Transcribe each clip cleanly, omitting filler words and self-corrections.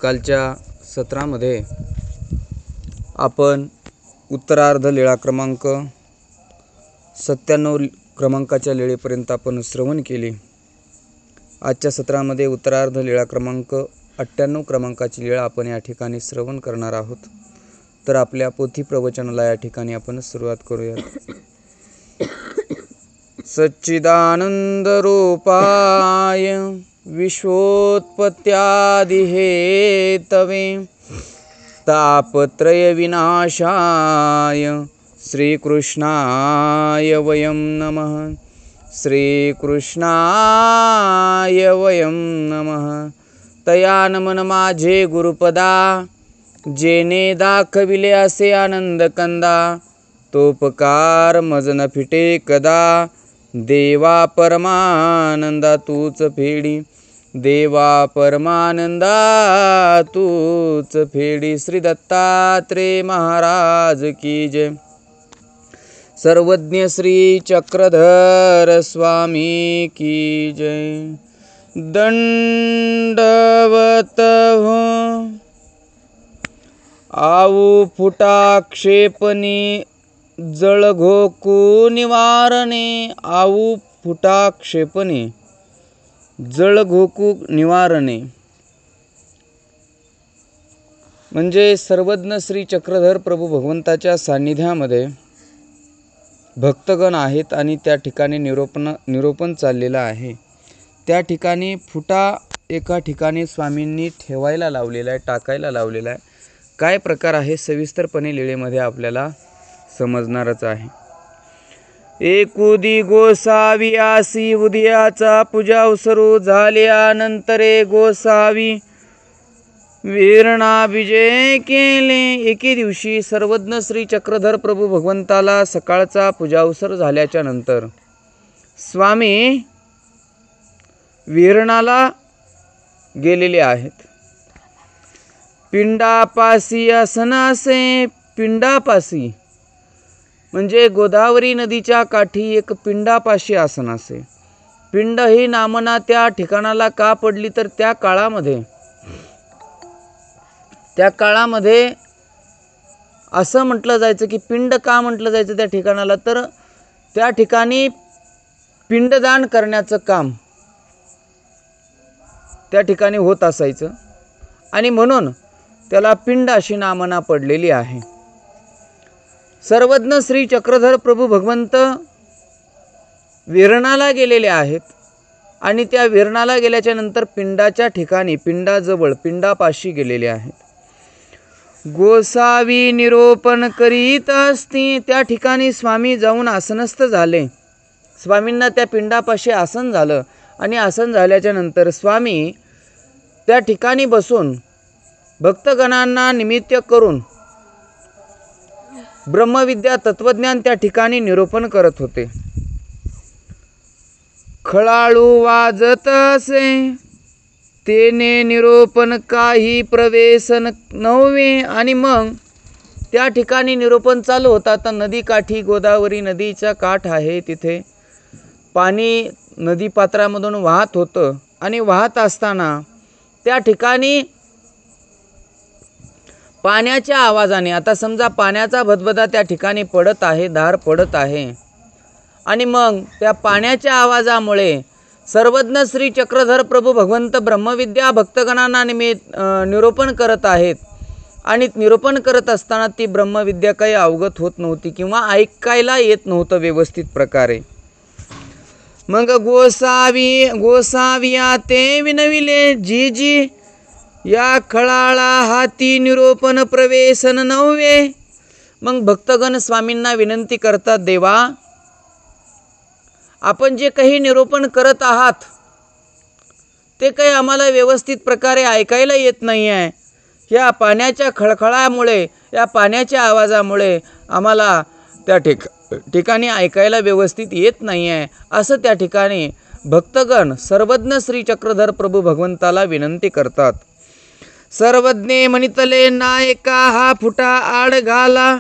कालच्या सत्रामध्ये आपण उत्तरार्ध लीळा क्रमांक 97 क्रमांकाच्या लीळेपर्यंत आपण श्रवण केले। आजच्या सत्रामध्ये उत्तरार्ध लीळा क्रमांक 98 क्रमांकाची लीळा आपण या ठिकाणी श्रवण करणार आहोत। तर आपल्या पोथी प्रवचनाला या ठिकाणी आपण सुरुवात करूया। सच्चिदानंद रूपाय विश्वोत्पत्त्यादि हेतवे तापत्रय विनाशाय श्रीकृष्णाय वयं नमः। श्रीकृष्णाय वयं नमः। तया नमन माझे गुरुपदा जेने दाखविले असे आनंद कंदा तोपकार मज न फिटे कदा देवा परमानंदा तूच फेडी देवा परमानंदा तूच फेडी। श्री दत्तात्रेय महाराज की जय। सर्वज्ञ श्री चक्रधर स्वामी की जय। दंडवत हो आऊ फुटा क्षेपणी जळ घोकू निवारणे। आऊ फुटा क्षेपणी जळ घोकू निवारणे म्हणजे सर्वज्ञ श्री चक्रधर प्रभू भगवंताच्या सान्निध्यामध्ये भक्तगण आहेत आणि त्या ठिकाणी निरोपण चाललेला आहे। त्या ठिकाणी फुटा एका ठिकाणी स्वामींनी ठेवायला लावलेला आहे, टाकायला लावलेला आहे। काय प्रकार आहे सविस्तरपणे लीळेमध्ये आपल्याला समजणारच आहे। एकुदी गोसावी आसी उदयाचा पूजा सुरू झाल्यानंतरे गोसावी वीरणा विजय केले। एके दिवशी सर्वज्ञ श्री चक्रधर प्रभू भगवंताला सकाळचा पूजावसर झाल्याच्या नंतर स्वामी वीरणाला गेलेले आहेत। पिंडापासी आसन असे। पिंडापासी म्हणजे गोदावरी नदीच्या काठी एक पिंडापाशी आसन असे। पिंड ही नामना त्या ठिकाणाला का पडली तर त्या काळामध्ये असं म्हटलं जायचं की पिंड का म्हटलं जायचं त्या ठिकाणाला तर त्या ठिकाणी पिंडदान करण्याचं काम त्या ठिकाणी होत असायचं आणि म्हणून त्याला पिंड अशी नामना पडलेली आहे। सर्वज्ञ श्री चक्रधर प्रभू भगवंत वीरणाला गेलेले आहेत आणि त्या वीरणाला गेल्याच्या नंतर पिंडाच्या ठिकाणी पिंडाजवळ पिंडापाशी गेलेले आहेत। गोसावी निरोपण करीत असती त्या ठिकाणी स्वामी जाऊन आसनस्थ झाले। स्वामींना त्या पिंडापाशी आसन झालं आणि आसन झाल्याच्या नंतर स्वामी त्या ठिकाणी बसून भक्तगणांना निमित्त करून ब्रह्मविद्या तत्वज्ञान त्या ठिकाणी निरूपण करत होते। खळाळू वाजत असे तेने निरूपण काही प्रवेशन नव्हे। आणि मग त्या ठिकाणी निरूपण चालू होता। तर नदीकाठी गोदावरी नदीचा काठ आहे, तिथे पाणी नदी पात्रामधून वाहत होतं आणि वाहत असताना त्या ठिकाणी पाण्याच्या आवाजाने आता समजा पाण्याचा भदभदा त्या ठिकाणी पडत आहे, धार पडत आहे आणि मग त्या पाण्याच्या आवाजामुळे सर्वज्ञ श्री चक्रधर प्रभू भगवंत ब्रह्मविद्या भक्तगणांना निरूपण करत आहेत आणि निरूपण करत असताना ती ब्रह्मविद्या काही अवगत होत नव्हती किंवा ऐकायला येत नव्हतं व्यवस्थित प्रकारे। मग गोसाविया ते विनविले जी जी या खळाळा हाती निरूपण प्रवेशन नव्हे। मग भक्तगण स्वामींना विनंती करतात, देवा आपण जे काही निरूपण करत आहात ते काही आम्हाला व्यवस्थित प्रकारे ऐकायला येत नाही आहे। या पाण्याच्या खळखळामुळे या पाण्याच्या आवाजामुळे आम्हाला त्या ठिकाणी ऐकायला व्यवस्थित येत नाही आहे असं त्या ठिकाणी भक्तगण सर्वज्ञ श्री चक्रधर प्रभू भगवंताला विनंती करतात। सर्वज्ञे म्हणितले नायका हा फुटा आड घाला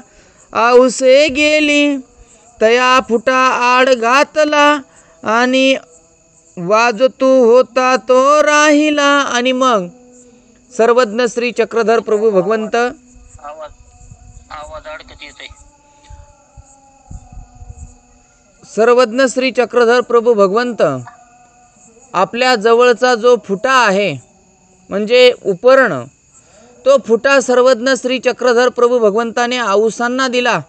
आऊसे गेली तया फुटा आड घातला आणि वाजतू होता तो राहिला। आणि मग सर्वज्ञ श्री चक्रधर प्रभू भगवंत आवाज अडकत येतोय. सर्वज्ञ श्री चक्रधर प्रभू भगवंत आपल्या जवळचा जो फुटा आहे म्हणजे उपर्ण, तो फुटा सर्वज्ञ श्री चक्रधर प्रभू भगवंताने आऊसांना दिला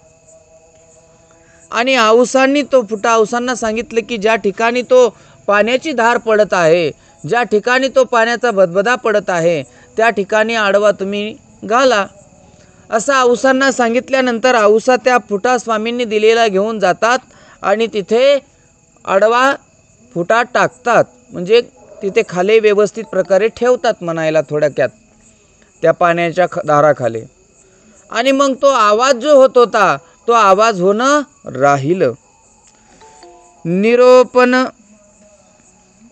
आणि आऊसांनी तो फुटा आऊसांना सांगितलं की ज्या ठिकाणी तो पाण्याची धार पडत आहे, ज्या ठिकाणी तो पाण्याचा बदबदा पडत आहे, त्या ठिकाणी आडवा तुम्ही घाला. असं आऊसांना सांगितल्यानंतर आऊसा त्या फुटा स्वामींनी दिलेला घेऊन जातात आणि तिथे आडवा फुटा टाकतात, म्हणजे तिथे खाली व्यवस्थित प्रकारे ठेवतात म्हणायला थोडक्यात त्या पाण्याच्या धाराखाली. आणि मग तो आवाज जो होत होता तो आवाज होणं राहिलं. निरोपण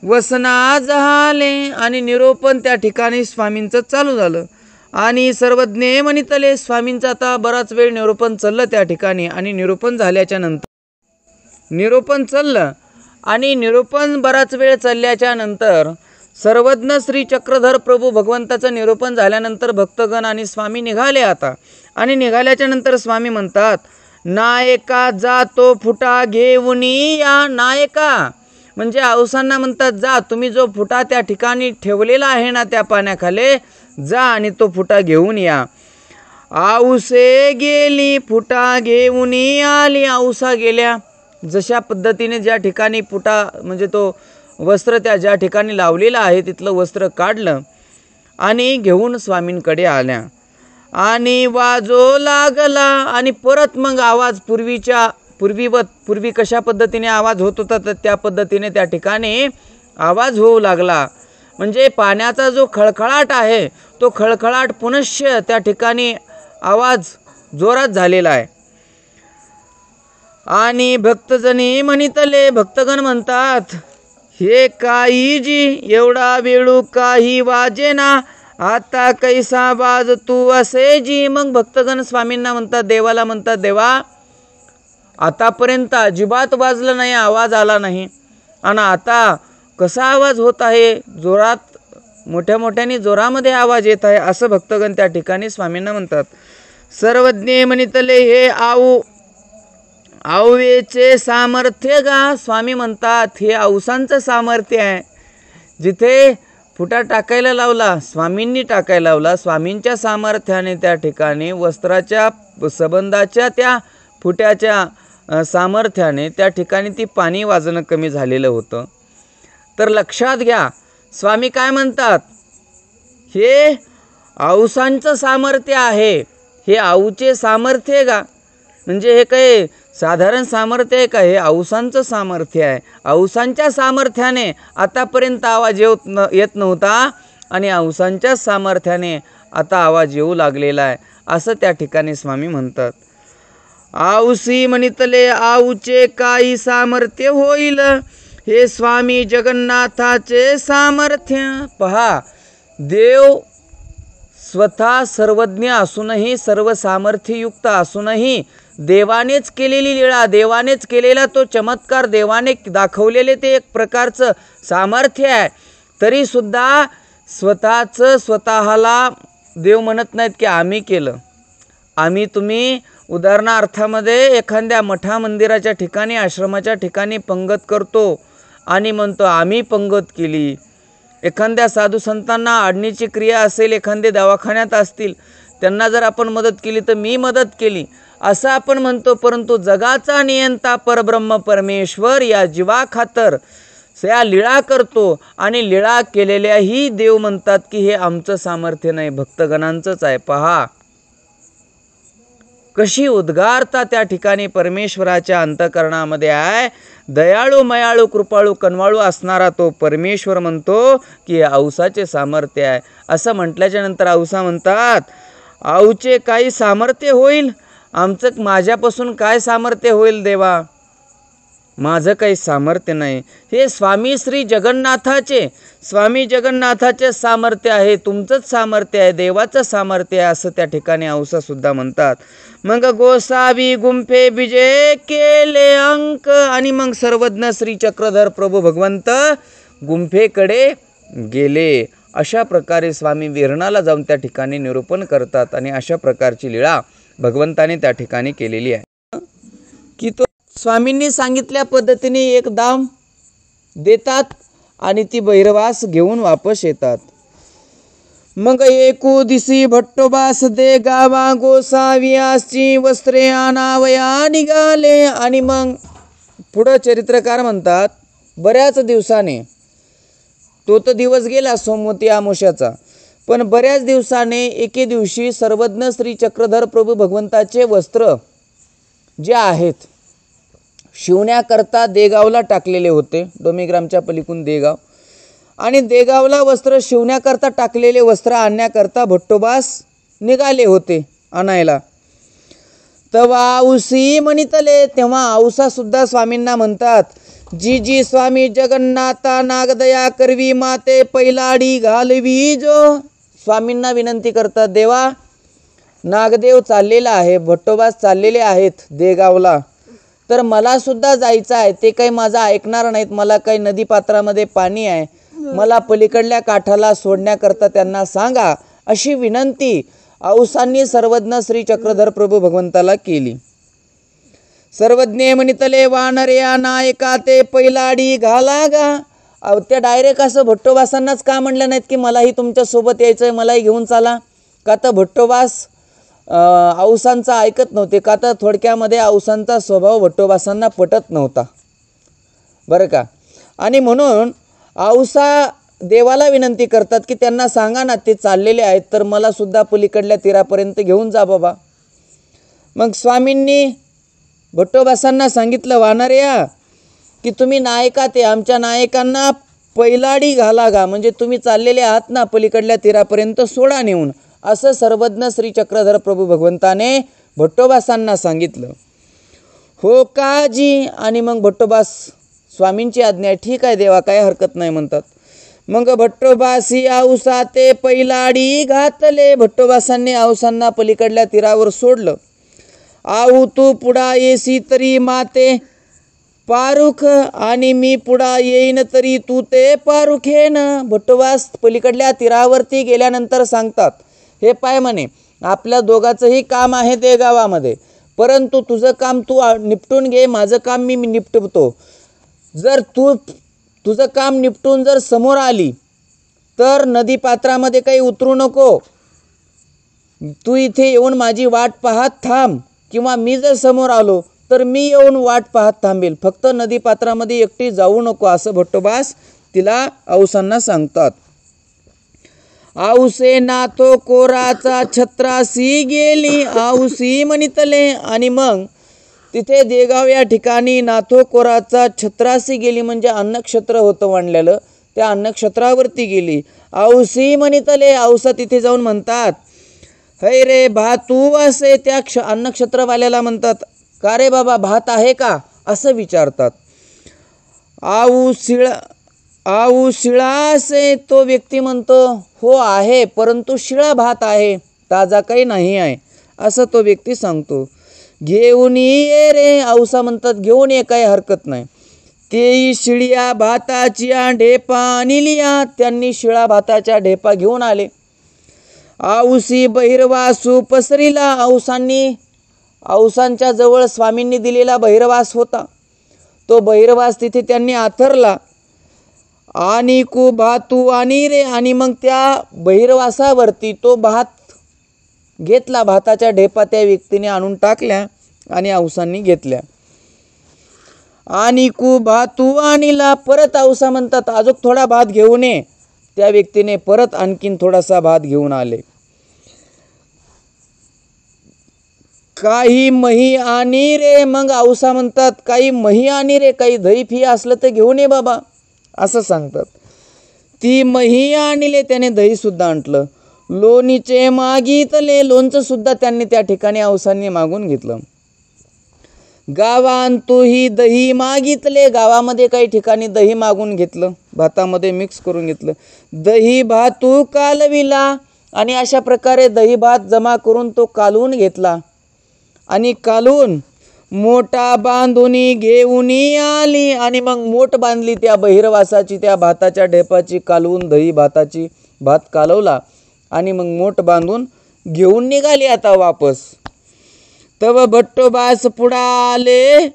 वसना झाले आणि निरोपण त्या ठिकाणी स्वामींचं चालू झालं. आणि सर्वज्ञ म्हणितले स्वामींचं आता बराच वेळ निरोपण चाललं त्या ठिकाणी. आणि निरोपण झाल्याच्या नंतर निरोपण चाललं आणि निरोपण बराच वेळ चालल्याच्या नंतर सर्वज्ञ श्री चक्रधर प्रभू भगवंताचं निरोपण झाल्यानंतर भक्तगण आणि स्वामी निघाले आता. आणि निघाल्याच्या नंतर स्वामी म्हणतात, नायका जातो फुटा घेऊन या. नायका म्हणजे आऊसांना म्हणतात, जा तुम्ही जो फुटा त्या ठिकाणी ठेवलेला आहे ना त्या पाण्याखाली, जा आणि तो फुटा घेऊन या. आऊसे गेली फुटा घेऊन आली. आऊसा गेल्या. जशा पद्धतीने ज्या ठिकाणी फुटा म्हणजे तो वस्त्र त्या ज्या ठिकाणी लावलेलं आहे तिथलं वस्त्र काढलं आणि घेऊन स्वामींकडे आल्या. आणि वाजो लागला आणि परत मग आवाज पूर्वी कशा पद्धतीने आवाज होत होता तर त्या पद्धतीने त्या ठिकाणी आवाज होऊ लागला. म्हणजे पाण्याचा जो खळखळाट आहे तो खळखळाट पुनश्च त्या ठिकाणी आवाज जोरात झालेला आहे. आणि भक्तजनी म्हणितले, भक्तगण म्हणतात, हे काही जी एवढा वेळू काही वाजेना, आता कैसा वाज तू असे जी. मग भक्तगण स्वामींना म्हणतात, देवाला म्हणतात, देवा आतापर्यंत अजिबात वाजलं नाही, आवाज आला नाही, आणि आता कसा आवाज होत आहे, जोरात मोठ्याने जोरामध्ये आवाज येत आहे, असं भक्तगण त्या ठिकाणी स्वामींना म्हणतात. सर्वज्ञ म्हणितले, हे आऊवेचे सामर्थ्य गा. स्वामी म्हणतात, हे आऊसांचं सामर्थ्य आहे. जिथे फुटा टाकायला लावला स्वामींनी टाकायला लावला, स्वामींच्या सामर्थ्याने त्या ठिकाणी वस्त्राच्या संबंधाच्या त्या फुट्याच्या सामर्थ्याने त्या ठिकाणी ती पाणी वाजणं कमी झालेलं होतं. तर लक्षात घ्या, स्वामी काय म्हणतात, हे आऊसांचं सामर्थ्य आहे. हे आऊचे सामर्थ्य का, म्हणजे हे काही साधारण सामर्थ्य आहे का, हे आऊसांचं सामर्थ्य आहे. आऊसांच्या सामर्थ्याने आतापर्यंत आवाज येत नव्हता आणि आऊसांच्या सामर्थ्याने आता आवाज येऊ लागलेला आहे, असं त्या ठिकाणी स्वामी म्हणतात. आऊसी म्हणितले, आऊचे काही सामर्थ्य होईल, हे स्वामी जगन्नाथाचे सामर्थ्य. पहा, देव स्वतः सर्वज्ञ असूनही, सर्व सामर्थ्ययुक्त असूनही, देवानेच केलेली लीळा, देवानेच केलेला तो चमत्कार, देवाने दाखवलेले ते एक प्रकारचं सामर्थ्य आहे. तरीसुद्धा स्वतःला देव म्हणत नाहीत की आम्ही केलं. तुम्ही उदाहरणार्थामध्ये एखाद्या मठा मंदिराच्या ठिकाणी, आश्रमाच्या ठिकाणी पंगत करतो आणि म्हणतो आम्ही पंगत केली. एखाद्या साधू संतांना आडणीची क्रिया असेल, एखादे दवाखान्यात असतील, त्यांना जर आपण मदत केली तर मी मदत केली असं आपण म्हणतो. परंतु जगाचा नियंता परब्रह्म परमेश्वर या जीवाखातर या लीळा करतो आणि लीळा केलेल्याही देव म्हणतात की हे आमचं सामर्थ्य नाही, भक्तगणांचंच आहे. पहा कशी उद्गारता त्या ठिकाणी परमेश्वराच्या अंतःकरणामध्ये आहे. दयाळू मयाळू कृपाळू कनवाळू असणारा तो परमेश्वर म्हणतो की आऊसाचे सामर्थ्य आहे. असं म्हटल्याच्या नंतर आऊसा म्हणतात, आऊचे काही सामर्थ्य होईल, माझ्यापासून काय सामर्थ्य होईल देवा, माझं काही सामर्थ्य नाही. हे स्वामी श्री जगन्नाथाचे सामर्थ्य आहे, तुमचंच सामर्थ्य आहे, देवाचं सामर्थ्य आहे, असं त्या ठिकाणी आऊसा सुद्धा म्हणतात. मग गोसावी गुंफे विजय केले अंक. आणि मग सर्वज्ञ श्री चक्रधर प्रभू भगवंत गुंफेकडे गेले अशा प्रकारे स्वामी विरणाला जाऊन त्या ठिकाणी निरूपण करतात आणि अशा प्रकारची लीळा भगवंताने त्या ठिकाणी केलेली आहे की तो स्वामींनी सांगितल्या पद्धतीने एक दाम देतात आणि ती भैरवास घेऊन वापस येतात. मग एकू दिसी भट्टोबास दे गावा गोसावियासची वस्त्रे आणावया निघाले. आणि मग पुढं चरित्रकार म्हणतात बऱ्याच दिवसाने, तो तर दिवस गेला सोमवती अमावस्याचा, पण बऱ्याच दिवसाने एके दिवशी सर्वज्ञ श्री चक्रधर प्रभू भगवंताचे वस्त्र जे आहेत शिवण्याकरता देगावला टाकलेले होते. डोमीग्रामच्या पलीकडून देगाव, आणि देगावला वस्त्र शिवण्याकरता टाकलेले वस्त्र आणण्याकरता भट्टोबास निघाले होते आणायला. तवा औसी म्हणितले, तेव्हा औसा सुद्धा स्वामींना म्हणतात, जी जी स्वामी जगन्नाथा नागदया करवी माते पैलाडी घालवी जो. स्वामींना विनंती करतात, देवा नागदेव चाललेला आहे, भट्टोबास चाललेले आहेत देगावला, तर मला सुद्धा जायचं आहे. ते काही माझं ऐकणार नाहीत, मला काही नदीपात्रामध्ये पाणी आहे, मला पलीकडल्या काठाला सोडण्याकरता त्यांना सांगा, अशी विनंती औसांनी सर्वज्ञ श्री चक्रधर प्रभू भगवंताला केली. सर्वज्ञ म्हणितले वानर्या नायका ते पैलाडी घाला गा. त्या डायरेक्ट असं भट्टोबासांनाच का म्हणलं नाहीत की मलाही तुमच्यासोबत यायचं आहे, मलाही घेऊन चाला? का तर भट्टोबास औसांचा ऐकत नव्हते, का तर थोडक्यामध्ये औसांचा स्वभाव भट्टोबासांना पटत नव्हता बरं का. आणि म्हणून औसा देवाला विनंती करतात की त्यांना सांगा ना, ते चाललेले आहेत तर मला सुद्धा पलीकडल्या तीरापर्यंत घेऊन जा बाबा. मग स्वामींनी भट्टोबासांना सांगितलं, वानर्या की तुम्ही नायका ते आमच्या नायकांना पैलाडी घाला गा, म्हणजे तुम्ही चाललेले आहात ना पलीकडल्या तीरापर्यंत सोडा नेऊन, असं सर्वज्ञ श्री चक्रधर प्रभू भगवंताने भट्टोबासांना सांगितलं. हो का जी. आणि मग भट्टोबास स्वामींची आज्ञा आहे, ठीक आहे देवा, काय हरकत नाही म्हणतात. मग भट्टोबासी औसा ते पैलाडी घातले. भट्टोबासांनी औसांना पलीकडल्या तीरावर सोडलं. आऊ तू पुढा येसी तरी माते पारुख, आणि मी पुढा येईन तरी तू ते पारुखेन. भट्टोबास पलीकडल्या तीरावरती गेल्यानंतर सांगतात, हे पाय म्हणे, आपल्या दोघांचंही काम आहे ते गावामध्ये, परंतु तुझं काम तू निपटून घे, माझं काम मी निपटवतो. जर तुझं काम निपटून जर समोर आली तर नदीपात्रामध्ये काही उतरू नको, तू इथे येऊन माझी वाट पाहत थांब, किंवा मी जर समोर आलो तर मी येऊन वाट पाहत थांबेल, फक्त नदीपात्रामध्ये एकटी जाऊ नको, असं भट्टोबास तिला औसांना सांगतात. औसे नाथो कोराचा छत्रासी गेली औसी म्हणितले. आणि मग तिथे देगाव या ठिकाणी नाथो कोराचा छत्रासी गेली, म्हणजे अन्नक्षेत्र होतं मांडलेलं, त्या अन्नक्षेत्रावरती गेली. औसी म्हणितले, औसा तिथे जाऊन म्हणतात, है रे भातू असे. त्या अन्नक्षेत्रवाल्याला म्हणतात, का रे बाबा भात आहे का, असं विचारतात. आऊ शिळा असे. तो व्यक्ती म्हणतो, हो आहे, परंतु शिळा भात आहे, ताजा काही नाही आहे, असं तो व्यक्ती सांगतो. घेऊन ये रे. औसा म्हणतात, घेऊन ये, काही हरकत नाही. तेही शिळ्या भाताची ढेपा आणिलिया. त्यांनी शिळा भाताच्या ढेपा घेऊन आले. औसी बहिर्वासू पसरिला. औसांच्या जवळ स्वामींनी दिलेला बहिर्वास होता, तो बहिर्वास तिथे त्यांनी आथरला. आणि कु भातू आणि रे. आणि मग त्या बहिर्वासावरती तो भात घेतला, भाताच्या ढेपा त्या व्यक्तीने आणून टाकल्या आणि औसांनी घेतल्या. आणि कु भातू आणिला. परत औसा म्हणतात, अजून थोडा भात घेऊन ये. त्या व्यक्तीने परत आणखीन थोडासा भात घेऊन आले. काही मही आणि रे. मग औसा म्हणतात, काही मही आणि रे, काही दही फी असलं तर घेऊन ये बाबा, असं सांगतात. ती मही आणले, त्याने दही सुद्धा आणलं. लोणीचे मागितले. लोणचं सुद्धा त्यांनी त्या ठिकाणी औसांनी मागून घेतलं. गावांतूही दही मागितले. गावामध्ये काही ठिकाणी दही मागून घेतलं, भातामध्ये मिक्स करून घेतलं. दही भातू कालविला. आणि अशा प्रकारे दही भात जमा करून तो कालवून घेतला. आणि कालवून मोठा बांधुनी घेऊन आली. आणि मग मोठ बांधली त्या बहिर्वासाची, त्या भाताच्या ढेपाची, कालवून दही भाताची भात कालवला आणि मग मोठ बांधून घेऊन निघाली आता वापस. तव भट्टोबास पुढाले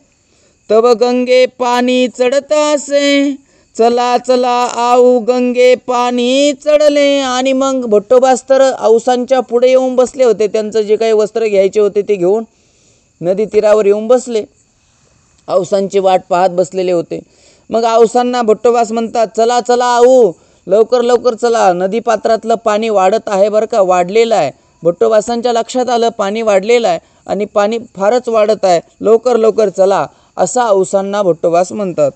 तव गंगे पाणी चढत असे, चला चला आऊ गंगे पाणी चढले. आणि मग भट्टोबास तर औसांच्या पुढे येऊन बसले होते. त्यांचं जे काही वस्त्र घ्यायचे होते ते घेऊन नदी तीरावर येऊन बसले. औसांची वाट पाहत बसलेले होते. मग औसांना भट्टोबास म्हणतात, चला चला आऊ, लवकर लवकर चला, नदी पात्रातलं पाणी वाढत आहे बरं का, वाढलेलं आहे. भट्टोबासांच्या लक्षात आलं पाणी वाढलेलं आहे आणि पाणी फारच वाढत आहे, लवकर लवकर चला, असा औसांना भट्टोबास म्हणतात.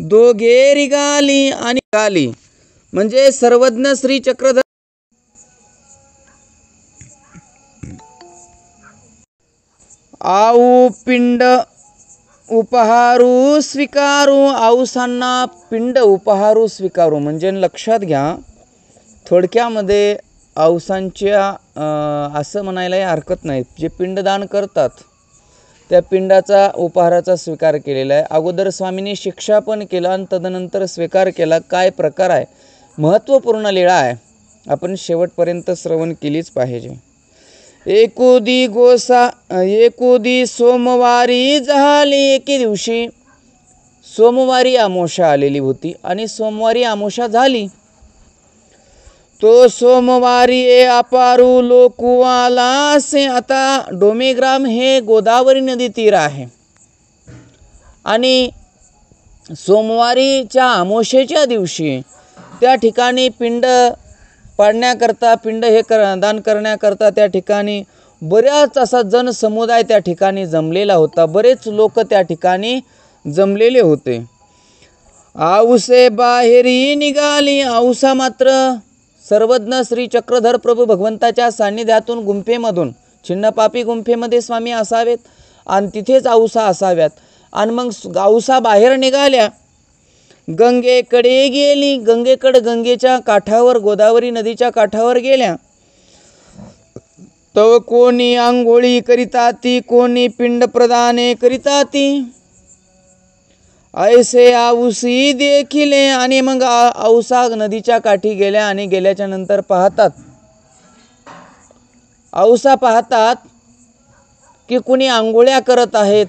दोघे रिगाली आणि गाली म्हणजे सर्वज्ञ श्री चक्रधर आऊ पिंड उपहारू स्वीकारू. औसांना पिंड उपहारू स्वीकारू म्हणजे लक्षात घ्या, थोडक्यामध्ये औसांच्या असं म्हणायलाही हरकत नाही, जे पिंडदान करतात त्या पिंडाचा उपहाराचा स्वीकार केलेला आहे. अगोदर स्वामींनी शिक्षा पण केला आणि तदनंतर स्वीकार केला. काय प्रकार आहे, महत्त्वपूर्ण लीळा आहे, आपण शेवटपर्यंत श्रवण केलीच पाहिजे. एकोदी सोमवारी झाली. एके दिवशी सोमवारी अमावस्या आलेली होती आणि सोमवारी अमावस्या झाली. तो सोमवारी अपारू लोकू आला असे. आता डोमेग्राम हे गोदावरी नदी तीर आहे आणि सोमवारीच्या अमावस्येच्या दिवशी त्या ठिकाणी पिंड पाडण्याकरता, पिंड हे दान करण्याकरता त्या ठिकाणी बऱ्याच असा जनसमुदाय त्या ठिकाणी जमलेला होता. बरेच लोक त्या ठिकाणी जमलेले होते. औसे बाहेरी निघाली. औसा मात्र सर्वज्ञ श्री चक्रधर प्रभू भगवंताच्या सान्निध्यातून गुंफेमधून, छिन्नपापी गुंफेमध्ये स्वामी असावेत आणि तिथेच औसा असाव्यात. आणि मग औसा बाहेर निघाल्या, गंगेकडे गेली. गंगेच्या काठावर, गोदावरी नदीच्या काठावर गेल्या. तव कोणी आंघोळी करिता ती, कोणी पिंड प्रदाने करिता ती. ऐसे औसी देखिले. आणि मग औसा नदीच्या काठी गेल्या आणि गेल्याच्या नंतर पाहतात, औसा पाहतात की कुणी आंघोळ्या करत आहेत,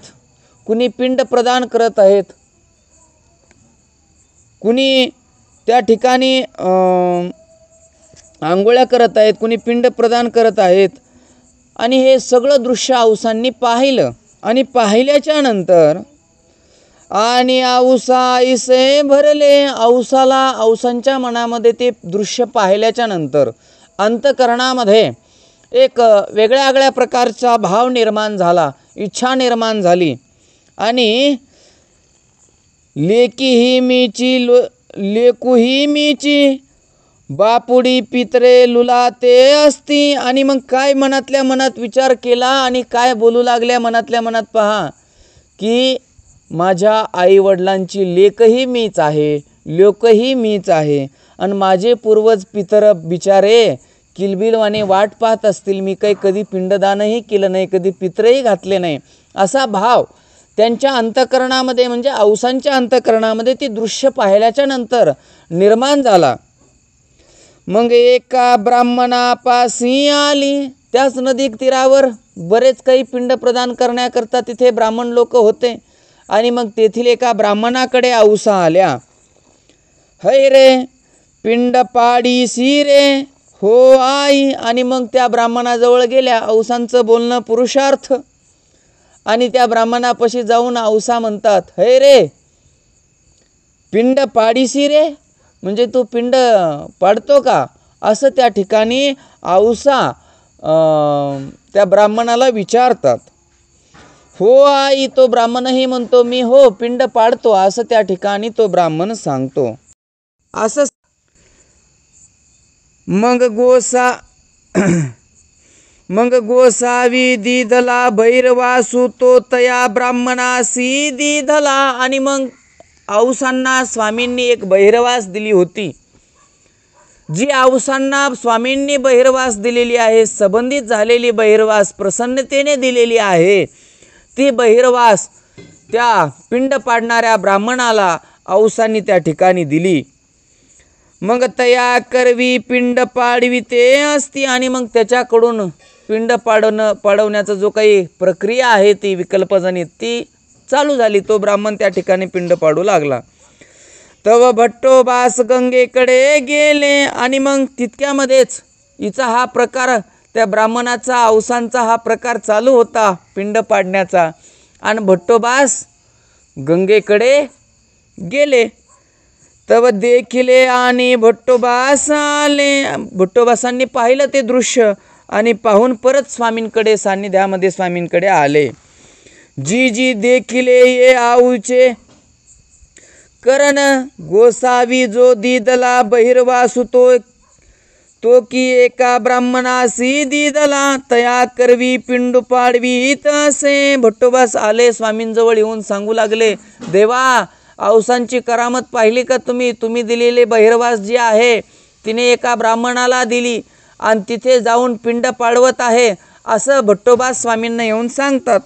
कुणी पिंड प्रदान करत आहेत, कुणी त्या ठिकाणी आंघोळ्या करत आहेत, कुणी पिंड प्रदान करत आहेत. आणि हे सगळं दृश्य औसांनी पाहिलं. आणि पाहिल्याच्या नंतर आणि औसा ऐसे भरले. औसांच्या मनामध्ये ते दृश्य पाहिल्याच्या नंतर अंतकरणामध्ये एक वेगळ्या वेगळ्या प्रकारचा भाव निर्माण झाला, इच्छा निर्माण झाली. आणि लेकीही मीची बापुडी पितरे लुलाते असती. आणि मग काय मनातल्या मनात विचार केला आणि काय बोलू लागल्या मनातल्या मनात, पहा की माझ्या आईवडिलांची लेकही मीच आहे, लोकही मीच आहे आणि माझे पूर्वज पितर बिचारे किलबिलवाने वाट पाहत असतील. मी काही कधी पिंडदानही केलं नाही, कधी पितरही घातले नाही, असा भाव त्यांच्या अंतकरणामध्ये म्हणजे औसांच्या अंतकरणामध्ये ती दृश्य पाहिल्याच्या नंतर निर्माण झाला. मग एका ब्राह्मणापाशी आली. त्याच नदी तीरावर बरेच काही पिंड प्रदान करण्याकरता तिथे ब्राह्मण लोक होते. आणि मग तेथील एका ब्राह्मणाकडे औसा आल्या. है रे पिंड पाडीसी रे, हो आई. आणि मग त्या ब्राह्मणाजवळ गेल्या. औसांचं बोलणं पुरुषार्थ. आणि त्या ब्राह्मणापाशी जाऊन औसा म्हणतात, है रे पिंड पाडीसी रे, म्हणजे तू पिंड पाडतो का, असं त्या ठिकाणी औसा त्या ब्राह्मणाला विचारतात. हो आई, तो ब्राह्मणही म्हणतो मी हो पिंड पाडतो, असं त्या ठिकाणी तो ब्राह्मण सांगतो. असं मग गोसावी दिधला भैरवासू तो तया ब्राह्मणासी दिधला. आणि मग औसांना स्वामींनी एक बहिरवास दिली होती. जी औसांना स्वामींनी बहिरवास दिलेली आहे, संबंधित झालेली बहिरवास प्रसन्नतेने दिलेली आहे, ती बहिरवास त्या पिंड पाडणाऱ्या ब्राह्मणाला औसांनी त्या ठिकाणी दिली. मग तया करवी पिंड पाडविते असती, आणि मग त्याच्याकडून पिंड पाडवण्याचा जो काही प्रक्रिया आहे ती विकल्पजनित ती चालू झाली. तो ब्राह्मण त्या ठिकाणी पिंड पाडू लागला. तव भट्टोबास गंगेकडे गेले, आणि मग तितक्यामध्येच हिचा हा प्रकार, त्या ब्राह्मणाचा अवसांचा हा प्रकार चालू होता पिंड पाडण्याचा, आणि भट्टोबास गंगेकडे गेले. तव देखिले आणि भट्टोबास आले. भट्टोबासांनी पाहिलं ते दृश्य, आणि पाहून परत स्वामींकडे सान्निध्यामध्ये स्वामींकडे आले. जी जी देखिले ये आऊचे करण गोसावी जो दिदला बहिर्वासु तो की एका ब्राह्मणासी दिदला तया करवी पिंड पाडवीत असे. भट्टोबास आले, स्वामींजवळ येऊन सांगू लागले, देवा औसांची करामत पाहिली का तुम्ही? तुम्ही दिलेले बहिर्वास जी आहे तिने एका ब्राह्मणाला दिली, आणि तिथे जाऊन पिंड पाडवत आहे, असं भट्टोबास स्वामींना येऊन सांगतात.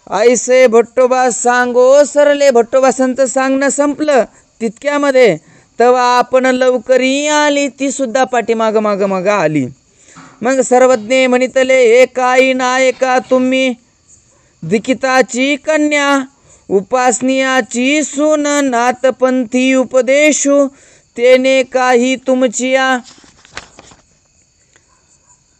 ऐसे भट्टोबास सांगो सरले. भट्टोबासांचं सांगणं संपलं तितक्यामध्ये तेव्हा आपण लवकरी आली. ती सुद्धा पाठीमाग माग आली. मग सर्वज्ञ म्हणितले, हे काही नायका तुम्ही दीक्षिताची कन्या, उपासनीयाची सून, नाथपंथी उपदेशू, तेने काही तुमचिया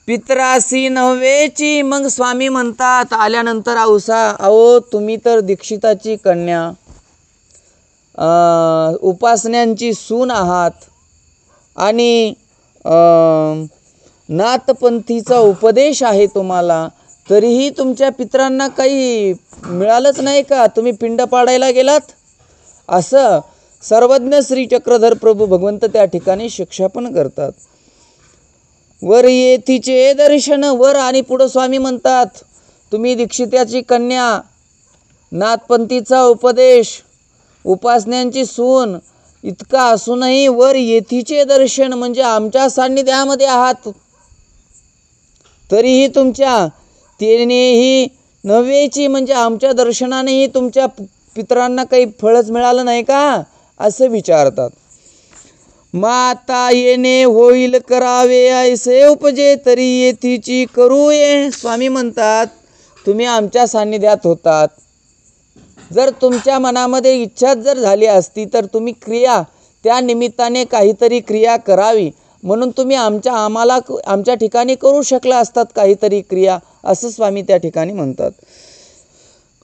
पित्रासी नव्हेची. मग स्वामी म्हणतात आल्यानंतर औसा, अहो तुम्ही तर दीक्षिताची कन्या, उपासन्यांची सून आहात, आणि नाथपंथीचा उपदेश आहे तुम्हाला, तरीही तुमच्या पित्रांना काही मिळालंच नाही का? तुम्ही पिंड पाडायला गेलात. असं सर्वज्ञ श्री चक्रधर प्रभू भगवंत त्या ठिकाणी शिक्षा पण करतात. वर येथीचे दर्शन, वर आणि पुढं स्वामी म्हणतात, तुम्ही दीक्षिताची कन्या, नाथपंथीचा उपदेश, उपासन्यांची सून, इतका असूनही वर येथीचे दर्शन म्हणजे आमच्या सान्निध्यामध्ये आहात, तरीही तुमच्या तेनेही नव्हेची म्हणजे आमच्या दर्शनानेही तुमच्या पितरांना काही फळच मिळालं नाही का? असं विचारतात. माता येणे होईल करावे ऐसे उपजे, तरी येथीची करू ये. स्वामी म्हणतात तुम्ही आमच्या सान्निध्यात होतात, जर तुमच्या मनामध्ये इच्छा जर झाली असती तर तुम्ही क्रिया त्या निमित्ताने काहीतरी क्रिया करावी, म्हणून तुम्ही आमच्या ठिकाणी करू शकला असतात काहीतरी क्रिया, असं स्वामी त्या ठिकाणी म्हणतात.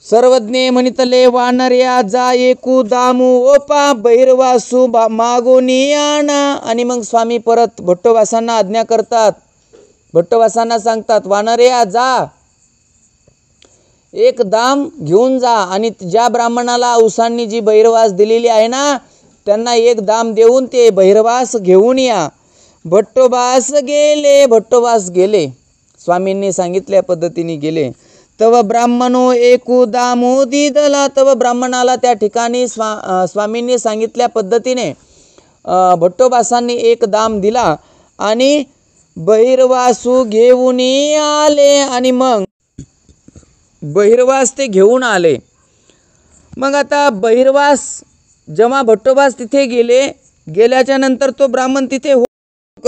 सर्वज्ञ म्हणितले, वानर्या जा एकू दामू ओपा बहिर्वासू मागोनी आणा. आणि मग स्वामी परत भट्टोबासांना आज्ञा करतात, भट्टोबासांना सांगतात, वानर्या जा एक दाम घेऊन जा, आणि ज्या ब्राह्मणाला औसांनी जी बहिर्वास दिलेली आहे ना त्यांना एक दाम देऊन ते बहिर्वास घेऊन या. भट्टोबास गेले, स्वामींनी सांगितल्या पद्धतीने गेले. तव ब्राह्मणो एकू दामो दिदला. तव ब्राह्मणाला त्या ठिकाणी स्वामींनी सांगितल्या पद्धतीने भट्टोबासांनी एक दाम दिला, आणि बहिर्वासू घेऊन आले. आणि मग बहिर्वास ते घेऊन आले. मग आता बहिर्वास जेव्हा भट्टोबास तिथे गेल्याच्या नंतर तो ब्राह्मण तिथे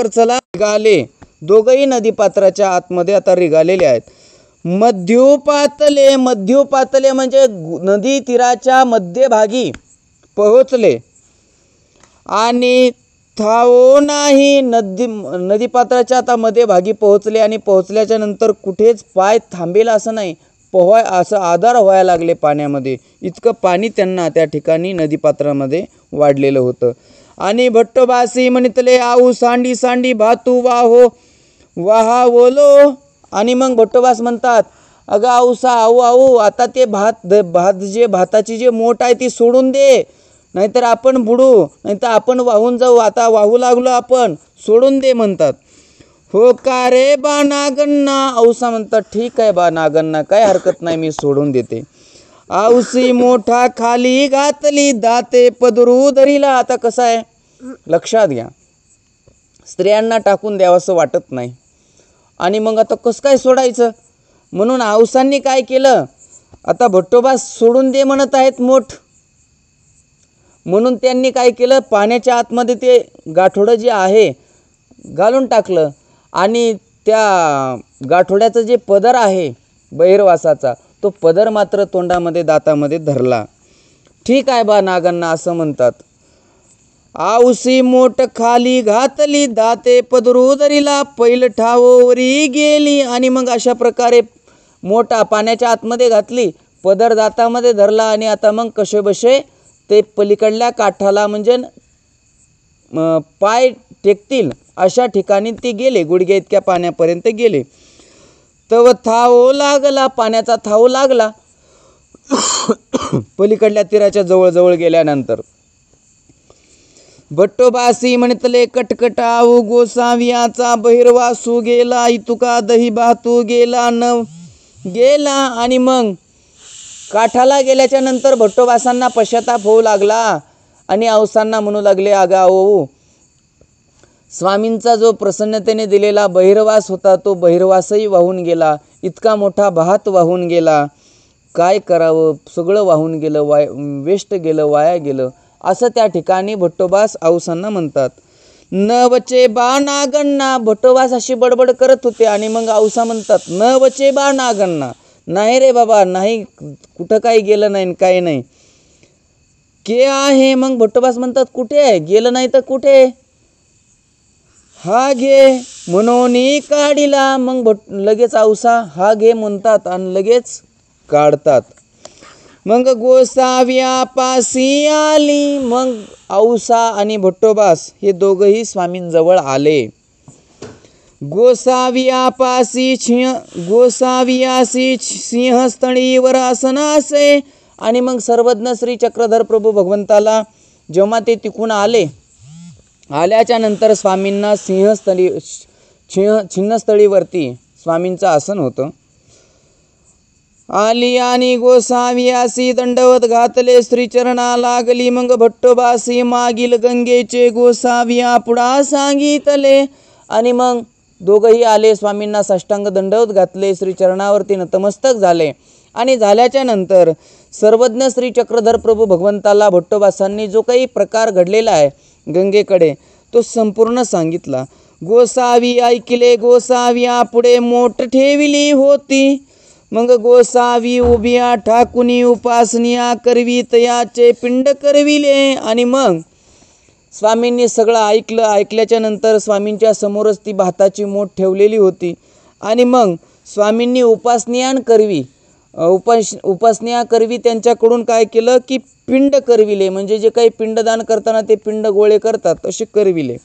चला रिगाले. दोघंही नदीपात्राच्या आतमध्ये आता रिगालेले आहेत. मध्योपातले म्हणजे नदी तीराच्या मध्यभागी पोहोचले, आणि थाओ नाही नदीपात्राच्या आता मध्यभागी पोहोचले, आणि पोहोचल्याच्या नंतर कुठेच पाय थांबेल असं नाही, असं आधार व्हायला लागले पाण्यामध्ये, इतकं पाणी त्यांना त्या ठिकाणी नदीपात्रामध्ये वाढलेलं होतं. आणि भट्टोबासी म्हणितले, आऊ सांडी सांडी भातू वाहा ओलो. आणि मग भट्टोबास म्हणतात, अगं आऊसा आऊ आता ते भाताची जे मोठ आहे ती सोडून दे, नाहीतर आपण बुडू, नाहीतर आपण वाहून जाऊ, आता वाहू लागलो आपण, सोडून दे म्हणतात. हो का रे बा नागण्णा. औसा म्हणतात, ठीक आहे बा नागण्णा, काय हरकत नाही, मी सोडून देते. औसी मोठा खाली घातली, दाते पदरू धरिला. आता कसं आहे लक्षात घ्या, स्त्रियांना टाकून द्यावंसं वाटत नाही, आणि मग आता कसं काय सोडायचं, म्हणून औसांनी काय केलं, आता भट्टोबा सोडून दे म्हणत आहेत मोठ, म्हणून त्यांनी काय केलं, पाण्याच्या आतमध्ये ते गाठोडं जे आहे घालून टाकलं आणि त्या गाठोड्याचं जे पदर आहे बहिर्वासाचा, तो पदर मात्र तोंडामध्ये दातामध्ये धरला. ठीक आहे बा नागांना असं म्हणतात. आवसी मोठ खाली घातली, दाते पदरू धरिला, पैल ठावोवरी गेली. आणि मग अशा प्रकारे मोठा पाण्याच्या आतमध्ये घातली, पदर दातामध्ये धरला आणि आता मग कसेबसे ते पलीकडल्या काठाला म्हणजे पाय टेकतील अशा ठिकाणी ते गेले, गुडघ्या इतक्या पाण्यापर्यंत गेले. तव थाव लागला, पाण्याचा थाव लागला पलीकडल्या तीराच्या जवळ गेल्यानंतर. भट्टोबासी म्हणतले कटकटाऊ, गोसावियाचा बहिर्वासू गेला, इतुका दही भातू गेला न गेला. आणि मग काठाला गेल्याच्या नंतर भट्टोबासांना पश्चाताप होऊ लागला आणि औसांना म्हणू लागले, अगा ओ, स्वामींचा जो प्रसन्नतेने दिलेला बहिर्वास होता तो बहिर्वासही वाहून गेला, इतका मोठा भात वाहून गेला, काय करावं, सगळं वाहून गेलं, वेस्ट गेलं, वाया गेलं, असं त्या ठिकाणी भट्टोबास औसांना म्हणतात. न वचे बा नागण्णा, भट्टोबास अशी बडबड करत होते आणि मग औसा म्हणतात, न वचे बा नागण्णा, नाही रे बाबा, नाही, कुठं काही गेलं नाही, काही नाही. के आहे, मग भट्टोबास म्हणतात, कुठे आहे, गेलं नाही तर कुठे, हा घे म्हणून काढिला. मग लगेच औसा हा घे म्हणतात आणि लगेच काढतात. मग गोसाव्यापासी आली, मग औसा आणि भट्टोबास हे दोघंही स्वामींजवळ आले. गोसाव्यापासी गोसावियासी सिंहस्थळीवर आसनासे. आणि मग सर्वज्ञ श्री चक्रधर प्रभू भगवंताला जेव्हा ते तिकून आल्याच्या नंतर स्वामींना छिन्नस्थळीवरती स्वामींचं आसन होतं. आली आणि गोसावियासी दंडवत घातले, श्रीचरणा लागली. मग भट्टोबासी मागील गंगेचे गोसाविया पुढा सांगितले. आणि मग दोघंही आले, स्वामींना साष्टांग दंडवत घातले, श्रीचरणावरती नतमस्तक झाले. आणि झाल्याच्या नंतर सर्वज्ञ श्री चक्रधर प्रभू भगवंताला भट्टोबासांनी जो काही प्रकार घडलेला आहे गंगेकडे तो संपूर्ण सांगितला. गोसावी ऐकले, गोसाविया पुढे मोठ ठेविली होती. मग गोसावी उभिया ठाकुनी उपासनिया करवी, तयाचे पिंड करविले. आणि मग स्वामींनी सगळं ऐकलं. ऐकल्याच्या नंतर स्वामींच्या समोरच ती भाताची मोठ ठेवलेली होती. आणि मग स्वामींनी उपासनिया करवी त्यांच्याकडून काय केलं की पिंड करविले, म्हणजे जे काही पिंडदान करताना ते पिंड गोळे करतात तसे करविले.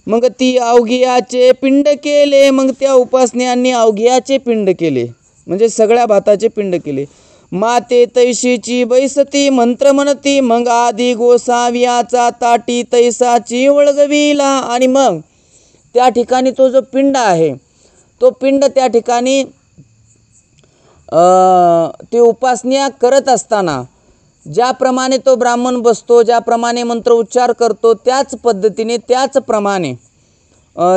मग ती अवघियाचे पिंड केले. मग त्या उपासनियांनी अवघियाचे पिंड केले, म्हणजे सगळ्या भाताचे पिंड केले. माते तैशीची बैसती मंत्र म्हणती. मग आधी गोसावियाचा ताटी तैसाची वळगविला. आणि मग त्या ठिकाणी तो जो पिंड आहे तो पिंड त्या ठिकाणी ते उपासनिया करत असताना ज्याप्रमाणे तो ब्राह्मण बसतो, ज्याप्रमाणे मंत्र उच्चार करतो, त्याच पद्धतीने त्याचप्रमाणे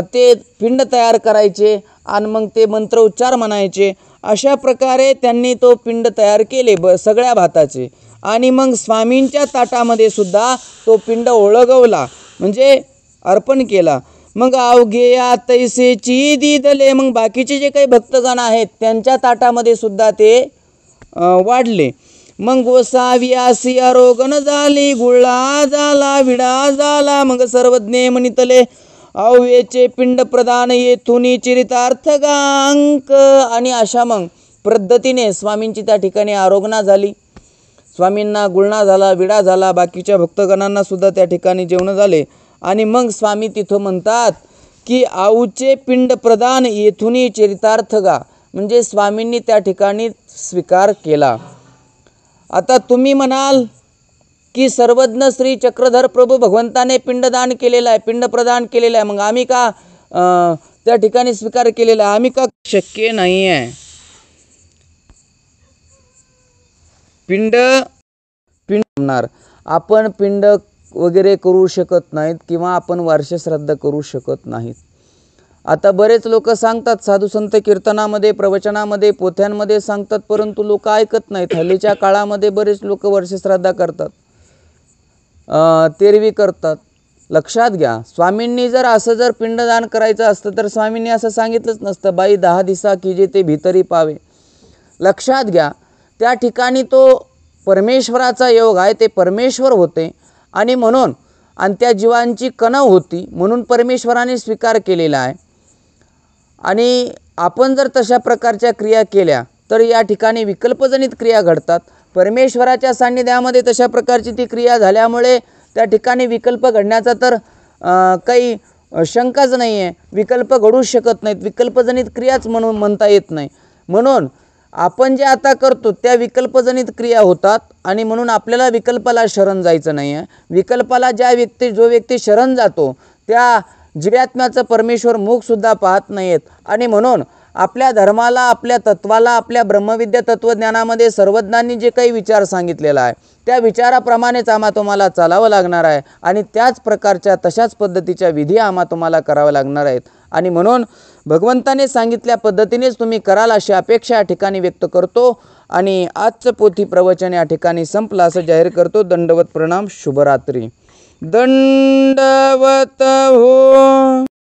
ते पिंड तयार करायचे आणि मग ते मंत्र उच्चार म्हणायचे. अशा प्रकारे त्यांनी तो पिंड तयार केले सगळ्या भाताचे. आणि मग स्वामींच्या ताटामध्ये सुद्धा तो पिंड ओळगवला, म्हणजे अर्पण केला. मग अवघेया तैसेची दिदले, मग बाकीचे जे काही भक्तगण आहेत त्यांच्या ताटामध्ये सुद्धा ते वाढले. मग गोसावियासी आरोगण झाली, गुळा झाला, विडा झाला. मग सर्वज्ञ म्हणितले, अव्येचे पिंड प्रदान येथुनी चरितार्थ गांक. आणि अशा मग पद्धतीने स्वामींची त्या ठिकाणी आरोगणा झाली, स्वामींना गुळणा झाला, विडा झाला, बाकीच्या भक्तगणांना सुद्धा त्या ठिकाणी जेवण झाले. आणि मग स्वामी तिथं म्हणतात की आऊचे पिंड प्रदान येथुनी चरितार्थ गा, म्हणजे स्वामींनी त्या ठिकाणी स्वीकार केला. आता तुम्ही म्हणाल की सर्वज्ञ श्री चक्रधर प्रभू भगवंताने पिंडदान केलेलं आहे, पिंड प्रदान केलेलं आहे, मग आम्ही का त्या ठिकाणी स्वीकार केलेला आहे, आम्ही का शक्य नाही आहे. पिंड होणार, आपण पिंड वगैरे करू शकत नाहीत किंवा आपण वार्षश्राद्ध करू शकत नाहीत. आता बरेच लोक सांगतात, साधू संत कीर्तनामध्ये, प्रवचनामध्ये, पोथ्यांमध्ये सांगतात, परंतु लोक ऐकत नाहीत. हल्लीच्या काळामध्ये बरेच लोक वर्षश्राद्ध करतात. तेरवी करतात. लक्षात घ्या, स्वामींनी जर पिंडदान करायचं असतं तर स्वामींनी असं सांगितलंच नसतं, बाई 10 दिसा कीजे ते भीतरी पावे. लक्षात घ्या, त्या ठिकाणी तो परमेश्वराचा योग आहे, ते परमेश्वर होते आणि म्हणून आणि त्या जीवांची कणव होती म्हणून परमेश्वराने स्वीकार केलेला आहे. आणि आपण जर तशा प्रकारच्या क्रिया केल्या तर या ठिकाणी विकल्पजनित क्रिया घडतात. परमेश्वराच्या सान्निध्यामध्ये तशा प्रकारची ती क्रिया झाल्यामुळे त्या ठिकाणी विकल्प घडण्याचा तर काही शंकाच नाही आहे. विकल्प घडूच शकत नाहीत, विकल्पजनित क्रियाच म्हणून म्हणता येत नाही. म्हणून आपण जे आता करतो त्या विकल्पजनित क्रिया होतात आणि म्हणून आपल्याला विकल्पाला शरण जायचं नाही आहे. विकल्पाला जो व्यक्ती शरण जातो त्या जीवात्म्याचं परमेश्वर मुखसुद्धा पाहत नाहीत. आणि म्हणून आपल्या धर्माला, आपल्या तत्वाला, आपल्या ब्रह्मविद्या तत्त्वज्ञानामध्ये सर्वज्ञांनी जे काही विचार सांगितलेला आहे त्या विचाराप्रमाणेच तुम्हाला चालावं लागणार आहे आणि त्याच प्रकारच्या तशाच पद्धतीच्या विधी तुम्हाला कराव्या लागणार आहेत. आणि म्हणून भगवंताने सांगितल्या पद्धतीनेच तुम्ही कराल अशी अपेक्षा या ठिकाणी व्यक्त करतो आणि आजचं पोथी प्रवचन या ठिकाणी संपलं असं जाहीर करतो. दंडवत प्रणाम. शुभरात्री. दंडवत हो.